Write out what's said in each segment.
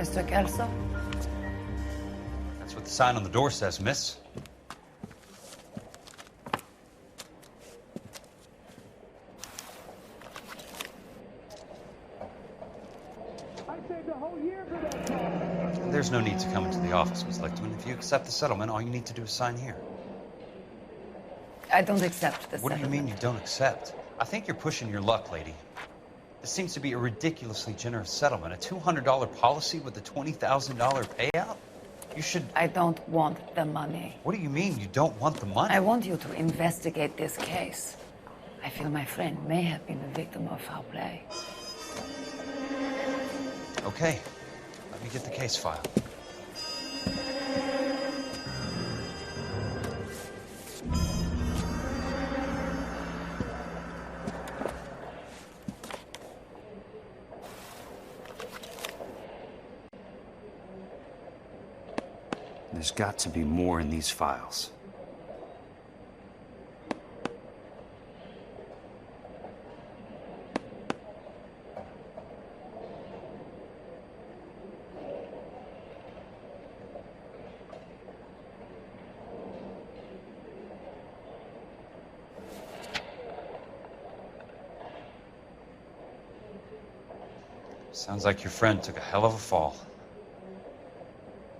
Mr. Kelso? That's what the sign on the door says, miss. There's no need to come into the office, Miss Lichtmann. If you accept the settlement, all you need to do is sign here. I don't accept the What settlement. do you mean you don't accept? I think you're pushing your luck, lady. This seems to be a ridiculously generous settlement. A $200 policy with a $20,000 payout? You should... I don't want the money. What do you mean you don't want the money? I want you to investigate this case. I feel my friend may have been a victim of foul play. Okay. Let me get the case file. There's got to be more in these files. Sounds like your friend took a hell of a fall.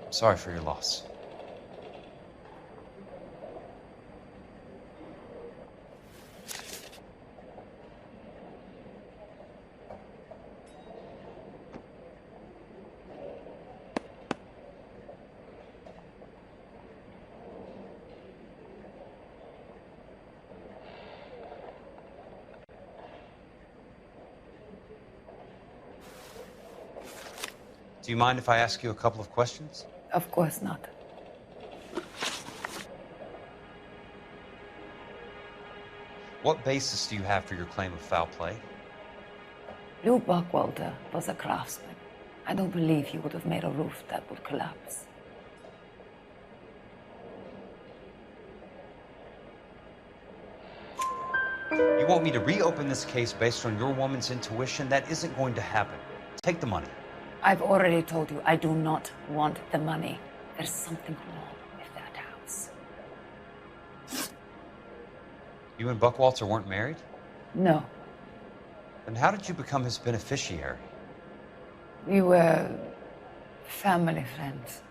I'm sorry for your loss. Do you mind if I ask you a couple of questions? Of course not. What basis do you have for your claim of foul play? Lou Buchwalter was a craftsman. I don't believe he would have made a roof that would collapse. You want me to reopen this case based on your woman's intuition? That isn't going to happen. Take the money. I've already told you I do not want the money. There's something wrong with that house. You and Buchwalter weren't married? No. Then how did you become his beneficiary? We were family friends.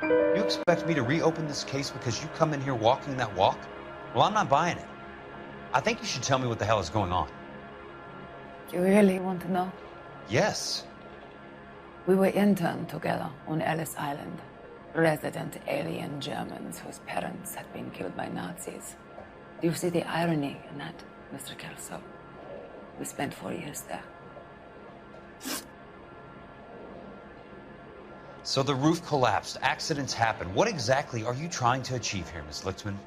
You expect me to reopen this case because you come in here walking that walk? Well, I'm not buying it. I think you should tell me what the hell is going on. You really want to know? Yes. We were interned together on Ellis Island. Resident alien Germans whose parents had been killed by Nazis. Do you see the irony in that, Mr. Kelso? We spent 4 years there. So the roof collapsed, accidents happen. What exactly are you trying to achieve here, Miss Lichtmann?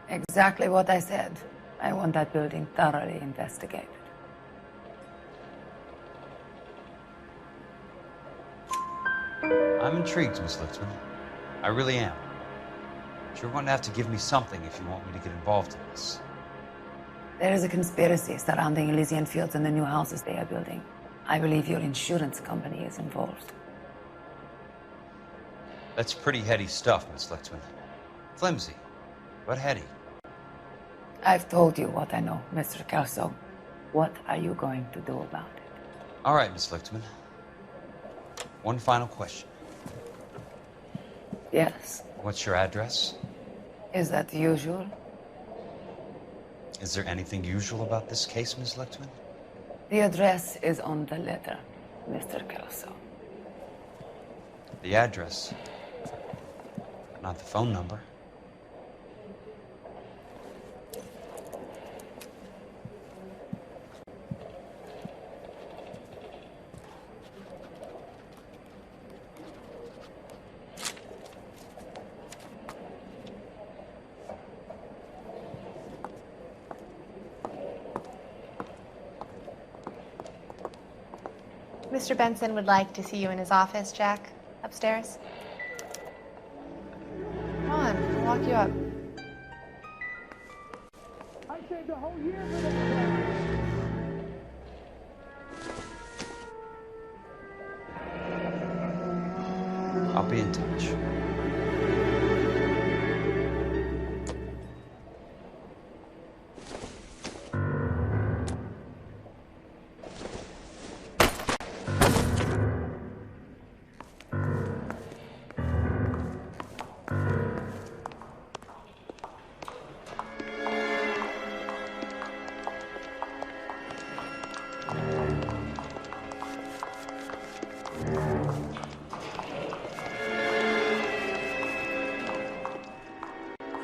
Exactly what I said. I want that building thoroughly investigated. I'm intrigued, Miss Lichtmann. I really am. But you're going to have to give me something if you want me to get involved in this. There is a conspiracy surrounding Elysian Fields and the new houses they are building. I believe your insurance company is involved. That's pretty heady stuff, Miss Lichtmann. Flimsy, but heady. I've told you what I know, Mr. Kelso. What are you going to do about it? All right, Miss Lichtmann. One final question. Yes. What's your address? Is that usual? Is there anything usual about this case, Miss Lichtmann? The address is on the letter, Mr. Kelso. The address, not the phone number. Mr. Benson would like to see you in his office, Jack. Upstairs. Come on, I'll walk you up. I saved a whole year for that. be in touch.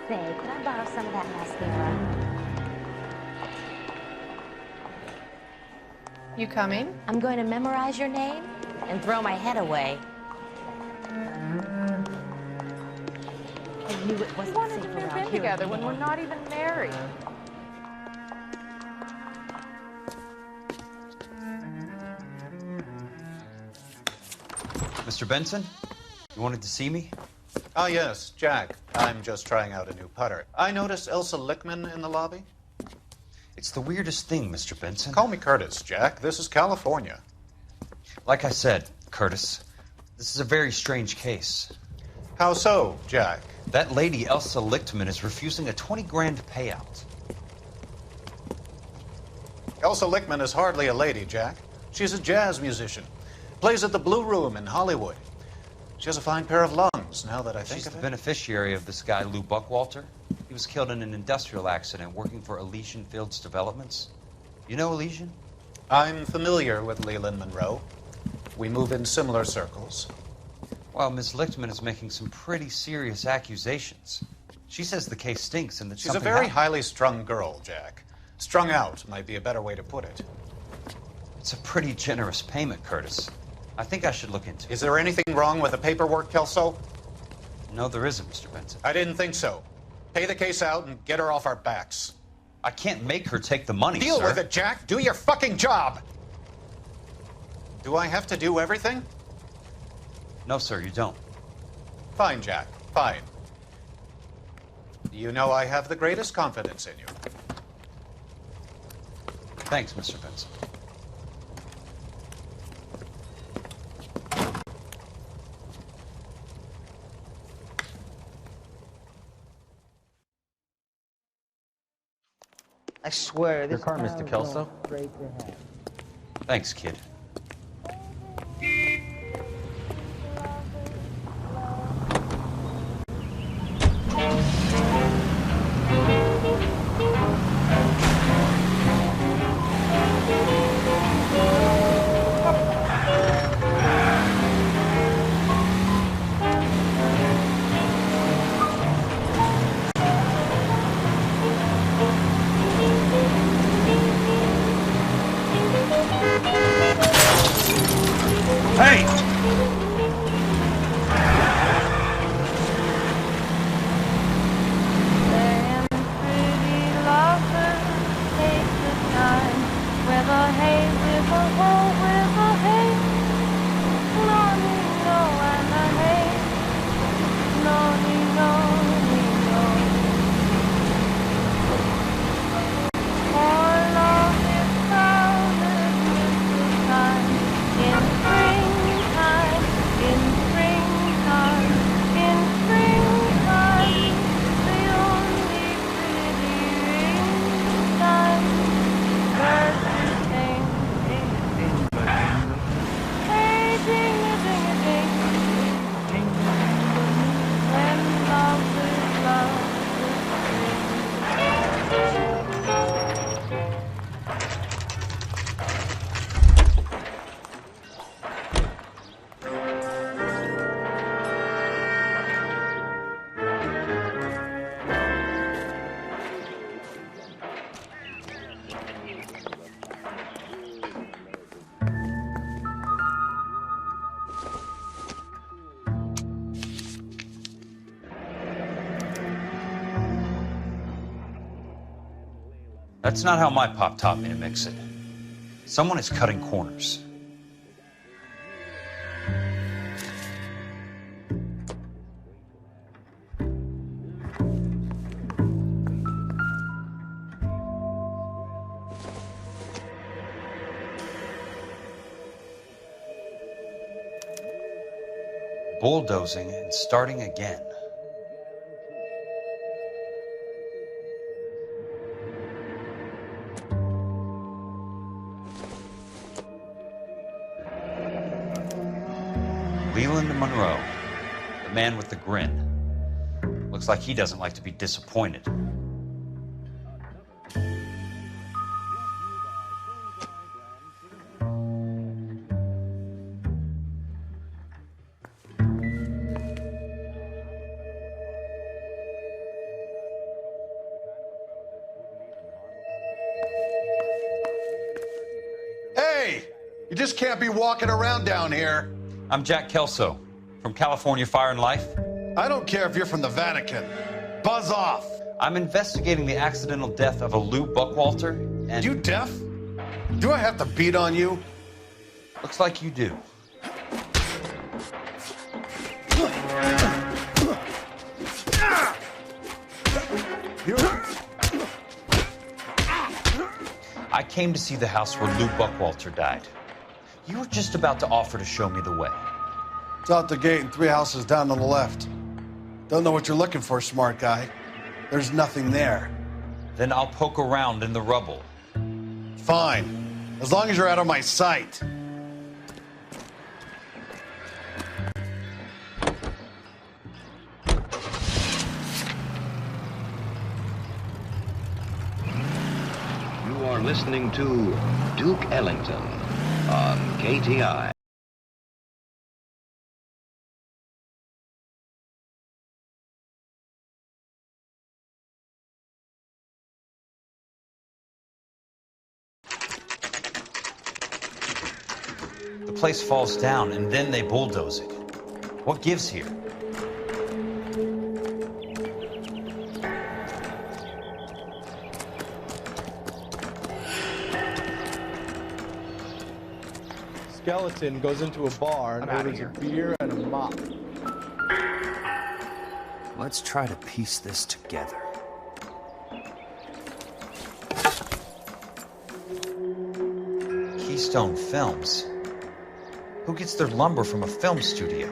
Say, could I borrow some of that mascara? You coming? I'm going to memorize your name and throw my head away. I knew it wasn't Wanted safe to move around in here together when we're anymore. not even married. Mr. Benson, you wanted to see me? Ah, yes, Jack. I'm just trying out a new putter. I noticed Elsa Lichtmann in the lobby. It's the weirdest thing, Mr. Benson. Call me Curtis, Jack. This is California. Like I said, Curtis, this is a very strange case. How so, Jack? That lady, Elsa Lichtmann, is refusing a 20 grand payout. Elsa Lichtmann is hardly a lady, Jack. She's a jazz musician. Plays at the Blue Room in Hollywood. She has a fine pair of lungs, now that I think She's of the it. beneficiary of this guy, Lou Buchwalter. He was killed in an industrial accident working for Elysian Fields Developments. You know Elysian? I'm familiar with Leland Monroe. We move in similar circles. Well, Miss Lichtmann is making some pretty serious accusations. She says the case stinks and that She's a something very happened. highly strung girl, Jack. Strung out might be a better way to put it. It's a pretty generous payment, Curtis. I think I should look into it. Is there anything wrong with the paperwork, Kelso? No, there isn't, Mr. Benson. I didn't think so. Pay the case out and get her off our backs. I can't make her take the money, Deal sir. with it, Jack. Do your fucking job. Do I have to do everything? No, sir, you don't. Fine, Jack. Fine. You know I have the greatest confidence in you. Thanks, Mr. Benson. I swear, Your this car, town's Mr. Kelso. going straight to hell. Thanks, kid. Hey! Them pretty lovers take the time with a hay, with a hoe, with a hay. No, no, and a hay. No, no, no. For love is crowded with the time in springtime, in springtime, in springtime. The only pretty time birds sing, ding, hey, ding, ding, ding, when love is love. That's not how my pop taught me to mix it. Someone is cutting corners. bulldozing and starting again. Leland Monroe, the man with the grin. Looks like he doesn't like to be disappointed. Hey! You just can't be walking around down here. I'm Jack Kelso from California Fire and Life. I don't care if you're from the Vatican. Buzz off. I'm investigating the accidental death of a Lou Buchwalter, and... You deaf? Do I have to beat on you? Looks like you do. I came to see the house where Lou Buchwalter died. You were just about to offer to show me the way. It's out the gate and 3 houses down on the left. Don't know what you're looking for, smart guy. There's nothing there. Then I'll poke around in the rubble. Fine. As long as you're out of my sight. You are listening to Duke Ellington on KTI. The place falls down, and then they bulldoze it. What gives here? Skeleton goes into a bar and orders a beer and a mop. Let's try to piece this together. Keystone Films? Who gets their lumber from a film studio?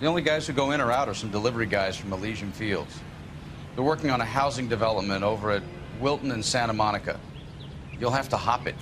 The only guys who go in or out are some delivery guys from Elysian Fields. They're working on a housing development over at Wilton and Santa Monica. You'll have to hop it.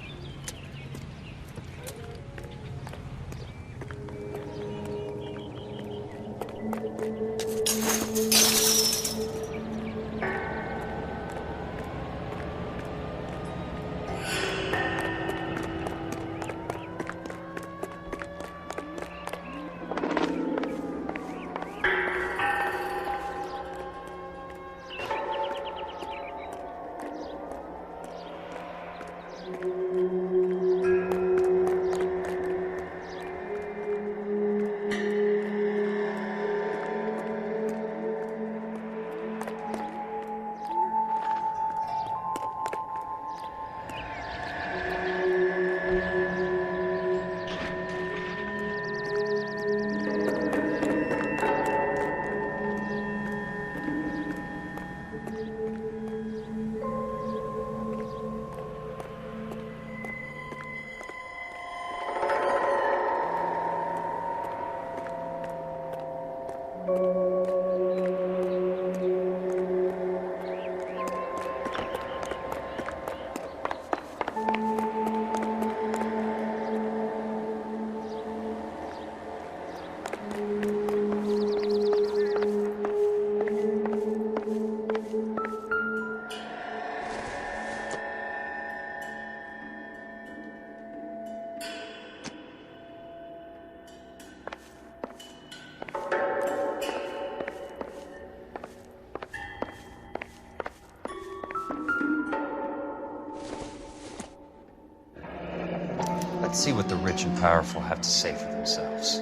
Let's see what the rich and powerful have to say for themselves.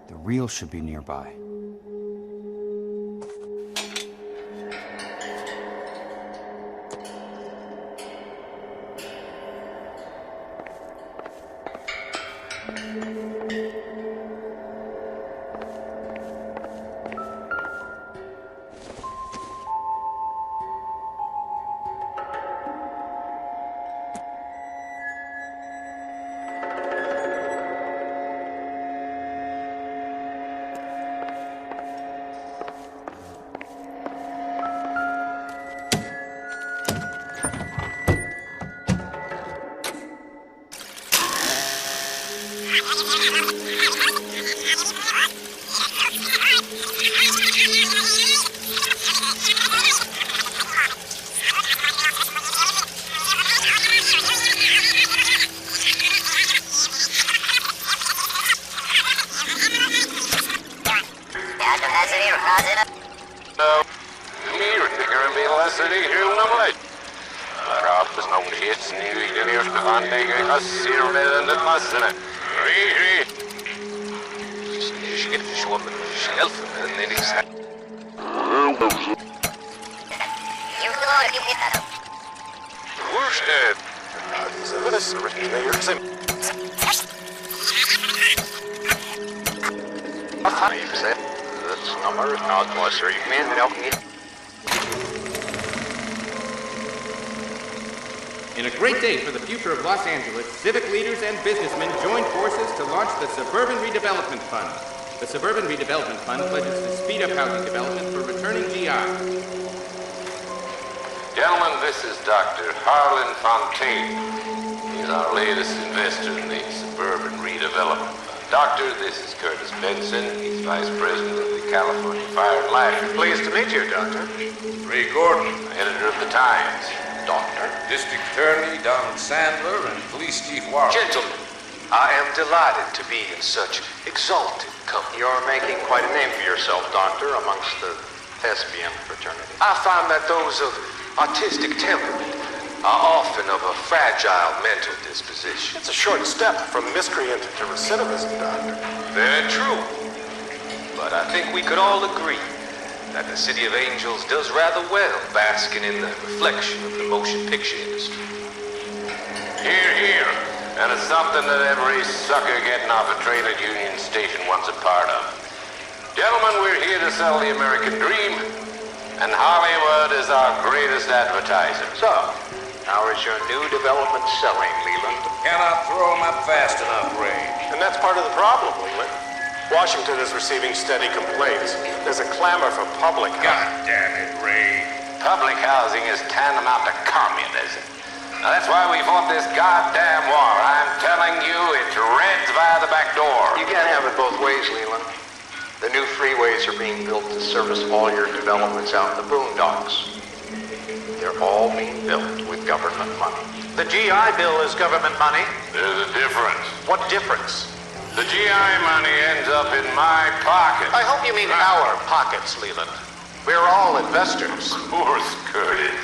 The real should be nearby. In a great day for the future of Los Angeles, civic leaders and businessmen joined forces to launch the Suburban Redevelopment Fund. The Suburban Redevelopment Fund pledges to speed up housing development for returning GI. Gentlemen, this is Dr. Harlan Fontaine. He's our latest investor in the Suburban Redevelopment Fund. Doctor, this is Curtis Benson. He's Vice President of the California Fire and Life. Pleased to meet you, Doctor. Ray Gordon, editor of the Times. Doctor, District Attorney Donald Sandler, and Police Chief Warren. Gentlemen, I am delighted to be in such exalted company. You're making quite a name for yourself, Doctor, amongst the thespian fraternity. I find that those of artistic temperament are often of a fragile mental disposition. It's a short step from miscreant to recidivism, Doctor. Very true. But I think we could all agree that the City of Angels does rather well basking in the reflection of the motion picture industry. Hear, hear. And it's something that every sucker getting off a train at Union Station wants a part of. Gentlemen, we're here to sell the American dream, and Hollywood is our greatest advertiser. So, how is your new development selling, Leland? Cannot throw them up fast enough, Ray. And that's part of the problem, Leland. Washington is receiving steady complaints. There's a clamor for public housing. God damn it, Ray. Public housing is tantamount to communism. Now that's why we fought this goddamn war. I'm telling you, it's Reds via the back door. You can't have it both ways, Leland. The new freeways are being built to service all your developments out in the boondocks. They're all being built with government money. The GI Bill is government money. There's a difference. What difference? The GI money ends up in my pocket. I hope you mean our pockets, Leland. We're all investors. Of course, Curtis.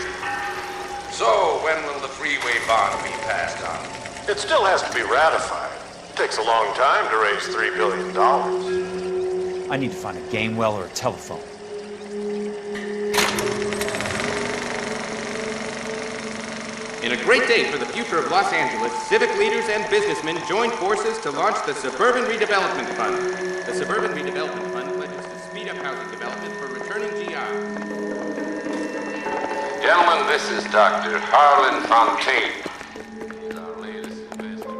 So, when will the freeway bond be passed on? It still has to be ratified. It takes a long time to raise $3 billion. I need to find a game well or a telephone. In a great day for the future of Los Angeles, civic leaders and businessmen joined forces to launch the Suburban Redevelopment Fund. The Suburban Redevelopment Fund pledges to speed up housing development for returning GIs. Gentlemen, this is Dr. Harlan Fontaine. He's our latest investor.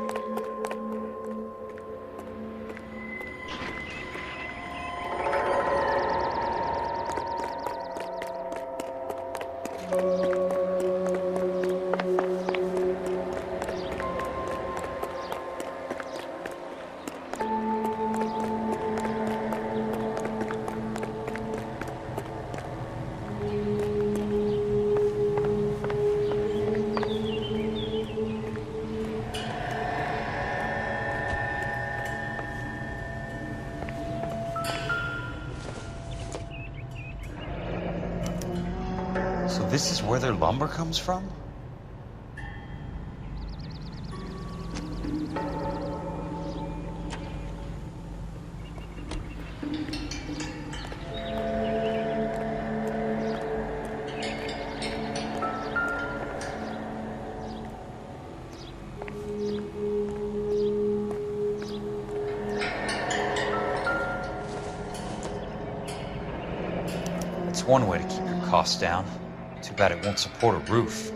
So this is where their lumber comes from? It's one way to keep your costs down. Too bad it won't support a roof.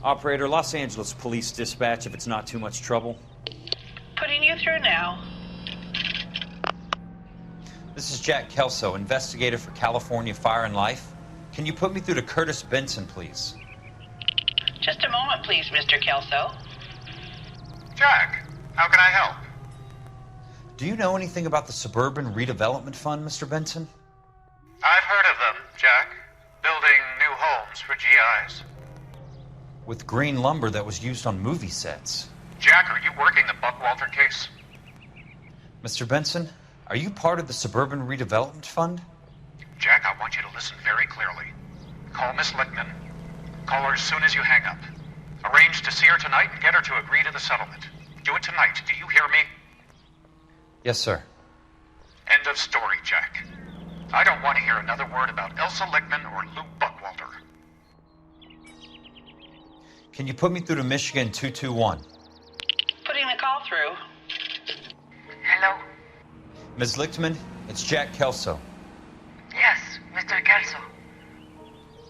Operator, Los Angeles Police Dispatch, if it's not too much trouble. Putting you through now. This is Jack Kelso, investigator for California Fire and Life. Can you put me through to Curtis Benson, please? Just a moment, please, Mr. Kelso. Jack, how can I help? Do you know anything about the Suburban Redevelopment Fund, Mr. Benson? I've heard of them, Jack. Building new homes for GIs. With green lumber that was used on movie sets. Jack, are you working the Buchwalter case? Mr. Benson, are you part of the Suburban Redevelopment Fund? Jack, I want you to listen very clearly. Call Miss Lichtmann. Call her as soon as you hang up. Arrange to see her tonight and get her to agree to the settlement. Do it tonight. Do you hear me? Yes, sir. End of story, Jack. I don't want to hear another word about Elsa Lichtmann or Lou Buchwalter. Can you put me through to Michigan 221? Putting the call through. Hello? Ms. Lichtmann, it's Jack Kelso. Yes, Mr. Kelso.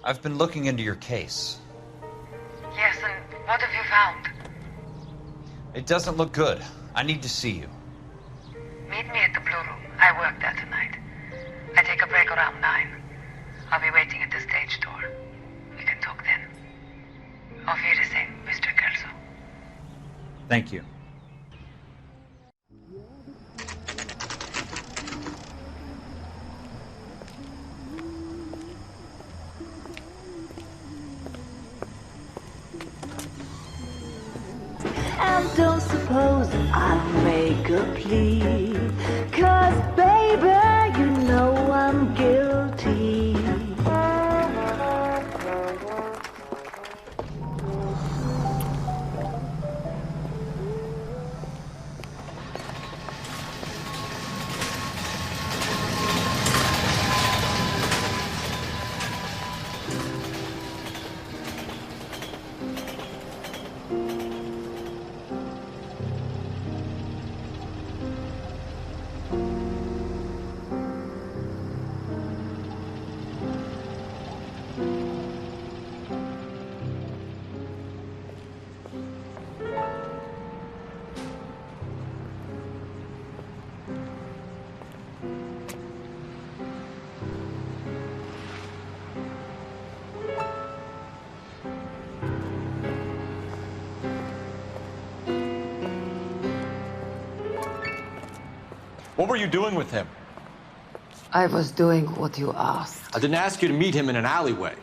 I've been looking into your case. Yes, and what have you found? It doesn't look good. I need to see you. Meet me at the Blue Room. I work there tonight. I take a break around 9. I'll be waiting at the stage door. We can talk then. Auf Wiedersehen, Mr. Kelso. Thank you. And don't suppose I'll make a plea, 'cause baby, you know I'm guilty. What were you doing with him? I was doing what you asked. I didn't ask you to meet him in an alleyway.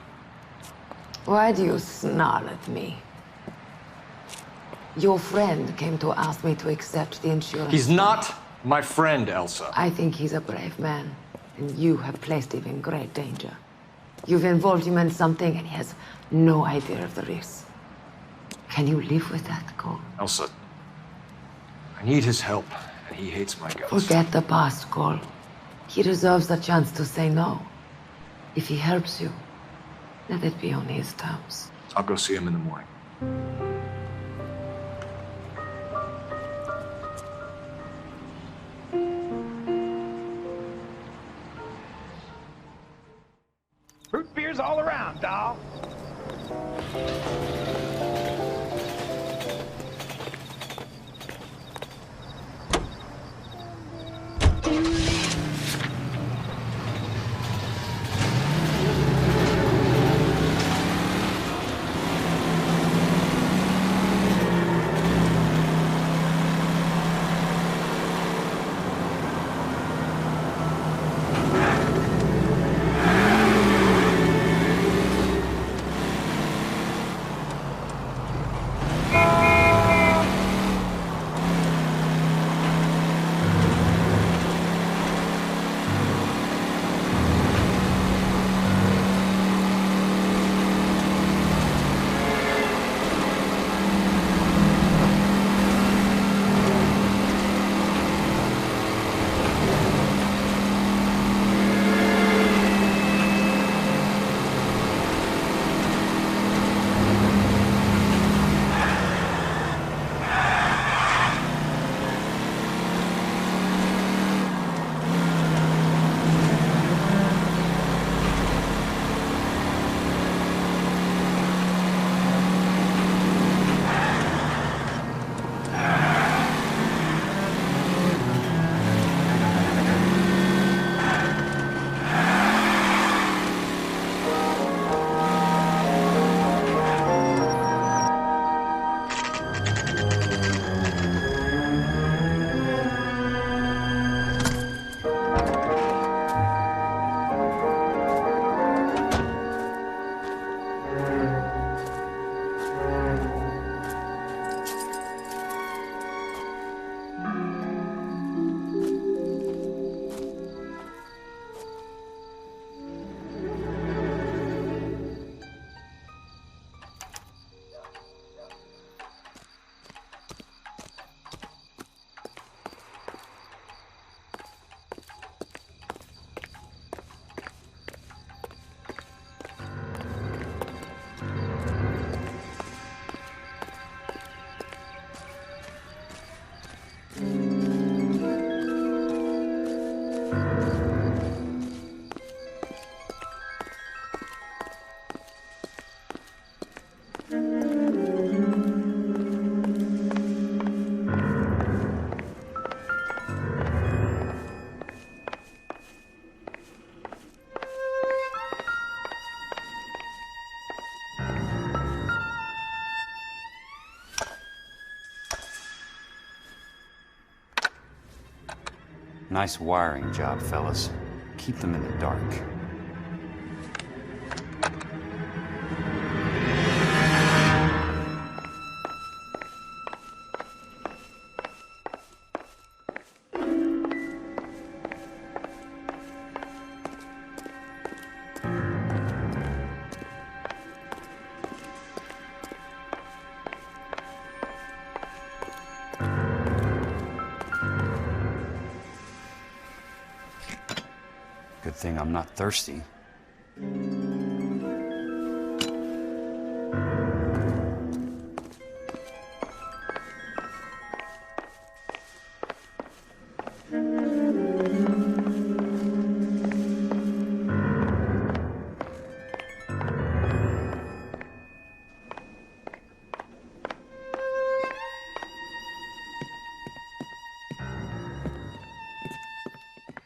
Why do you snarl at me? Your friend came to ask me to accept the insurance. He's not my friend, Elsa. I think he's a brave man, and you have placed him in great danger. You've involved him in something, and he has no idea of the risk. Can you live with that, Cole? Elsa, I need his help, and he hates my guts. Forget the past, Cole. He deserves a chance to say no. If he helps you, let it be on his terms. I'll go see him in the morning. Root beers all around, doll. Nice wiring job, fellas. Keep them in the dark. Good thing I'm not thirsty.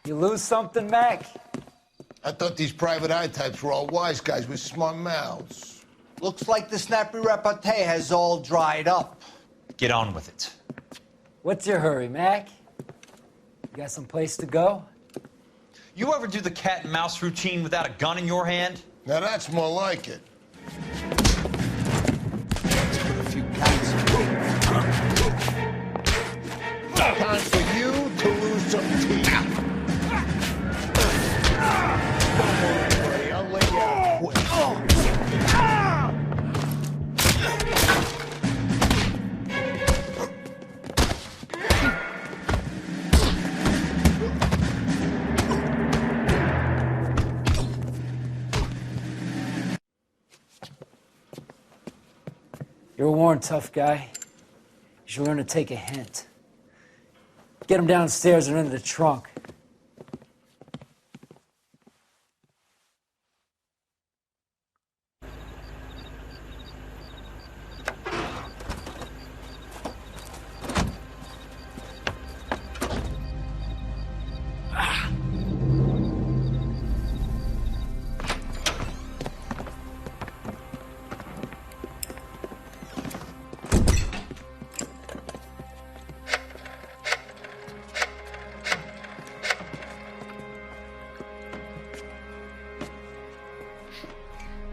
You lose something, Mac? I thought these private eye types were all wise guys with smart mouths. Looks like the snappy repartee has all dried up. Get on with it. What's your hurry, Mac? You got some place to go? You ever do the cat and mouse routine without a gun in your hand? Now that's more like it. Let's put a few counts. Time for you to lose some teeth. Don't worry, buddy. I'll lay you out quick. You're a worn, tough guy. You should learn to take a hint. Get him downstairs and into the trunk.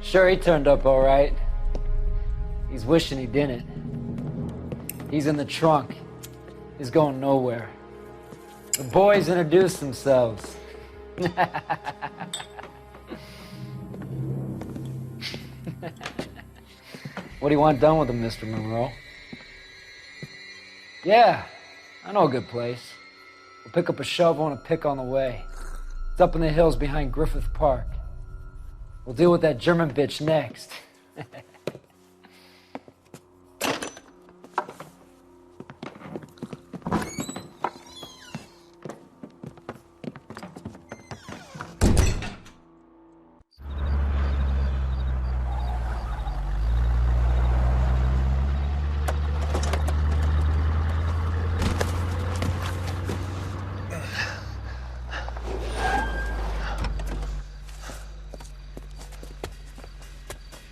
Sure, he turned up all right. He's wishing he didn't. He's in the trunk. He's going nowhere. The boys introduced themselves. What do you want done with him, Mr. Monroe? Yeah, I know a good place. We'll pick up a shovel and a pick on the way. It's up in the hills behind Griffith Park. We'll deal with that German bitch next.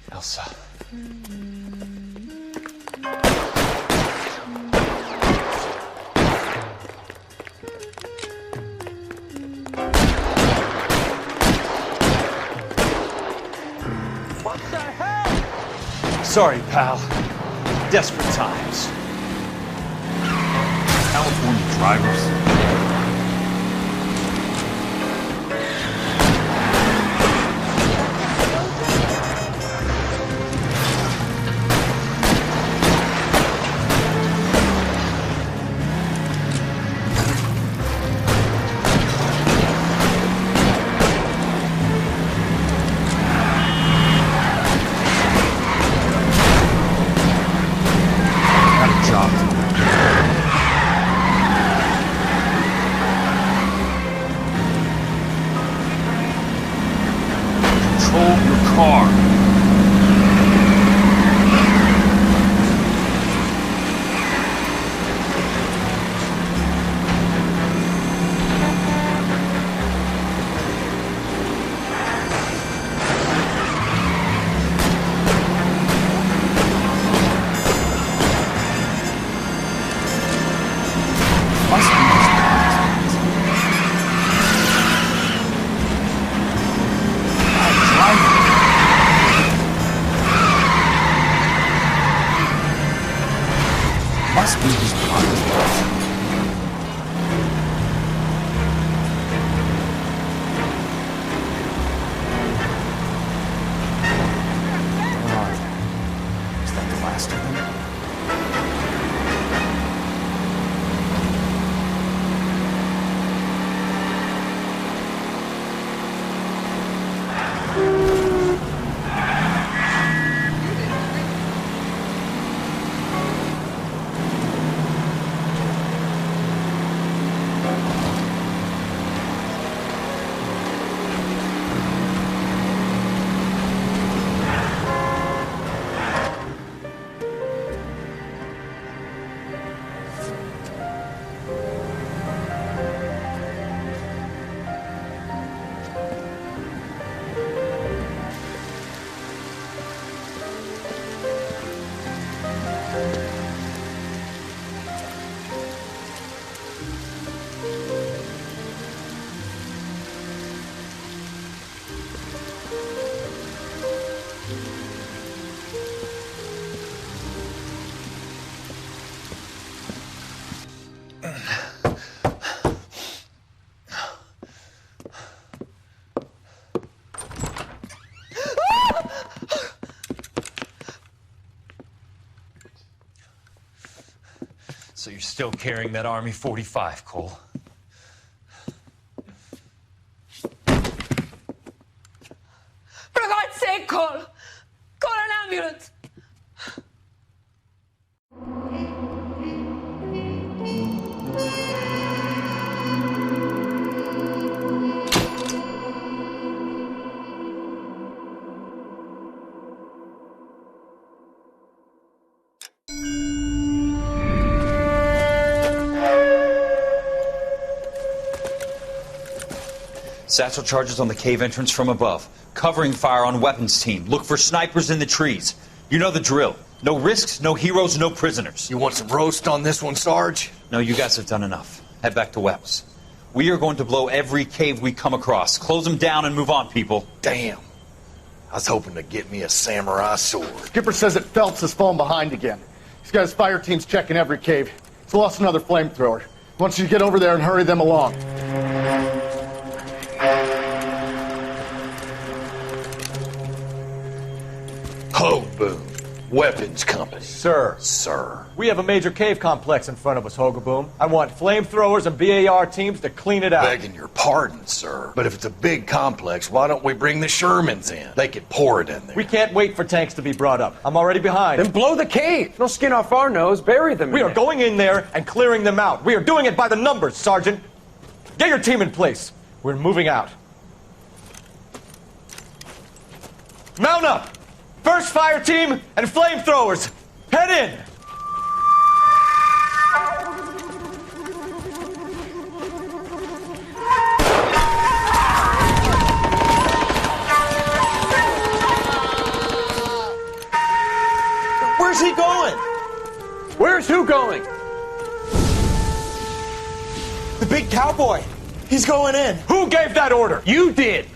Elsa. What the hell? Sorry, pal. Desperate times. California drivers. So you're still carrying that Army 45, Cole? For God's sake, Cole! Call an ambulance! Satchel charges on the cave entrance from above. Covering fire on weapons team. Look for snipers in the trees. You know the drill. No risks, no heroes, no prisoners. You want some roast on this one, Sarge? No, you guys have done enough. Head back to Webb's. We are going to blow every cave we come across. Close them down and move on, people. Damn. I was hoping to get me a samurai sword. Skipper says that Phelps has fallen behind again. He's got his fire teams checking every cave. He's lost another flamethrower. He wants you to get over there and hurry them along. Ho, Boom. Weapons Company. Sir. Sir. We have a major cave complex in front of us, Hogaboom. I want flamethrowers and BAR teams to clean it out. Begging your pardon, sir. But if it's a big complex, why don't we bring the Shermans in? They could pour it in there. We can't wait for tanks to be brought up. I'm already behind. Then blow the cave. No skin off our nose. Bury them. We are going in there and clearing them out. We are doing it by the numbers, Sergeant. Get your team in place. We're moving out. Mount up! First fire team and flamethrowers! Head in! Where's he going? Where's who going? The big cowboy. He's going in. Who gave that order? You did.